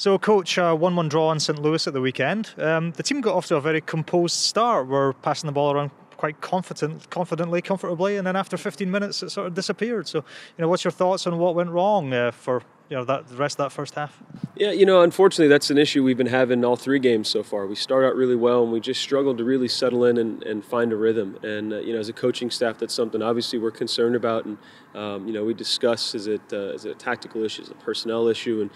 So, Coach, 1-1 draw in St. Louis at the weekend. The team got off to a very composed start. We're passing the ball around quite comfortably, and then after 15 minutes, it sort of disappeared. So, what's your thoughts on what went wrong for the rest of that first half? Yeah, unfortunately, that's an issue we've been having all three games so far. We start out really well, and we just struggled to really settle in and find a rhythm. And as a coaching staff, that's something obviously we're concerned about. And we discuss is it a tactical issue, is it a personnel issue, and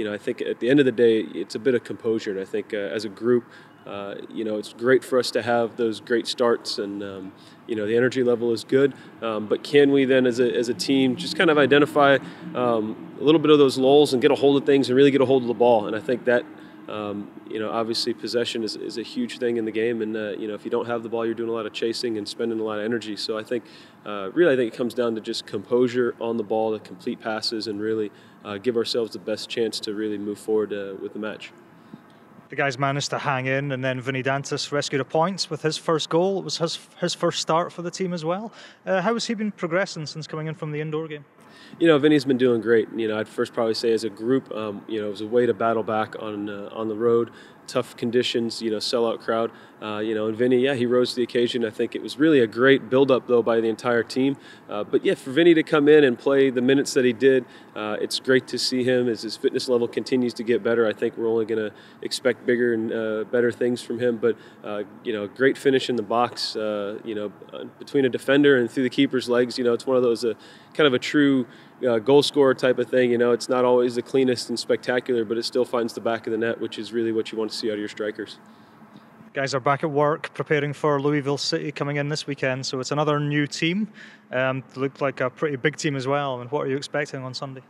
I think at the end of the day, it's a bit of composure. And I think as a group, it's great for us to have those great starts, and the energy level is good. But can we then, as a team, just kind of identify a little bit of those lulls and get a hold of things and really get a hold of the ball? And I think that obviously possession is a huge thing in the game. And if you don't have the ball, you're doing a lot of chasing and spending a lot of energy. So I think it comes down to just composure on the ball, to complete passes, and really give ourselves the best chance to really move forward with the match. The guys managed to hang in, and then Vinny Dantas rescued a point with his first goal. It was his first start for the team as well. How has he been progressing since coming in from the indoor game? Vinny's been doing great. I'd first probably say as a group, it was a way to battle back on the road, tough conditions, sellout crowd. And Vinny, he rose to the occasion. I think it was really a great build-up, though, by the entire team. But for Vinny to come in and play the minutes that he did, it's great to see him as his fitness level continues to get better. I think we're only going to expect bigger and better things from him. But, great finish in the box, between a defender and through the keeper's legs. It's one of those kind of a true goal scorer type of thing. It's not always the cleanest and spectacular, but it still finds the back of the net, which is really what you want to see out of your strikers. Guys are back at work preparing for Louisville City coming in this weekend, so it's another new team. Looked like a pretty big team as well. What are you expecting on Sunday?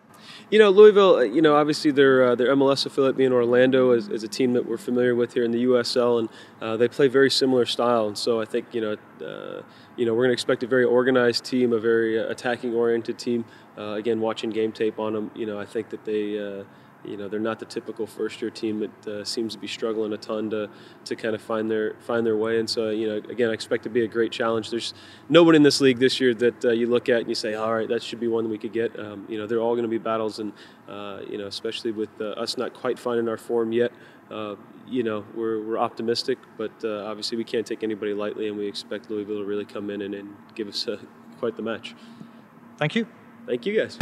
Louisville, obviously their MLS affiliate being Orlando is a team that we're familiar with here in the USL, and they play very similar style. And so I think, we're going to expect a very organized team, a very attacking-oriented team. Again, watching game tape on them, I think that they they're not the typical first-year team that seems to be struggling a ton to kind of find their way. And so, again, I expect to be a great challenge. There's no one in this league this year that you look at and you say, all right, that should be one that we could get. They're all going to be battles, and especially with us not quite finding our form yet. We're optimistic, but obviously we can't take anybody lightly, and we expect Louisville to really come in and give us quite the match. Thank you. Thank you, guys.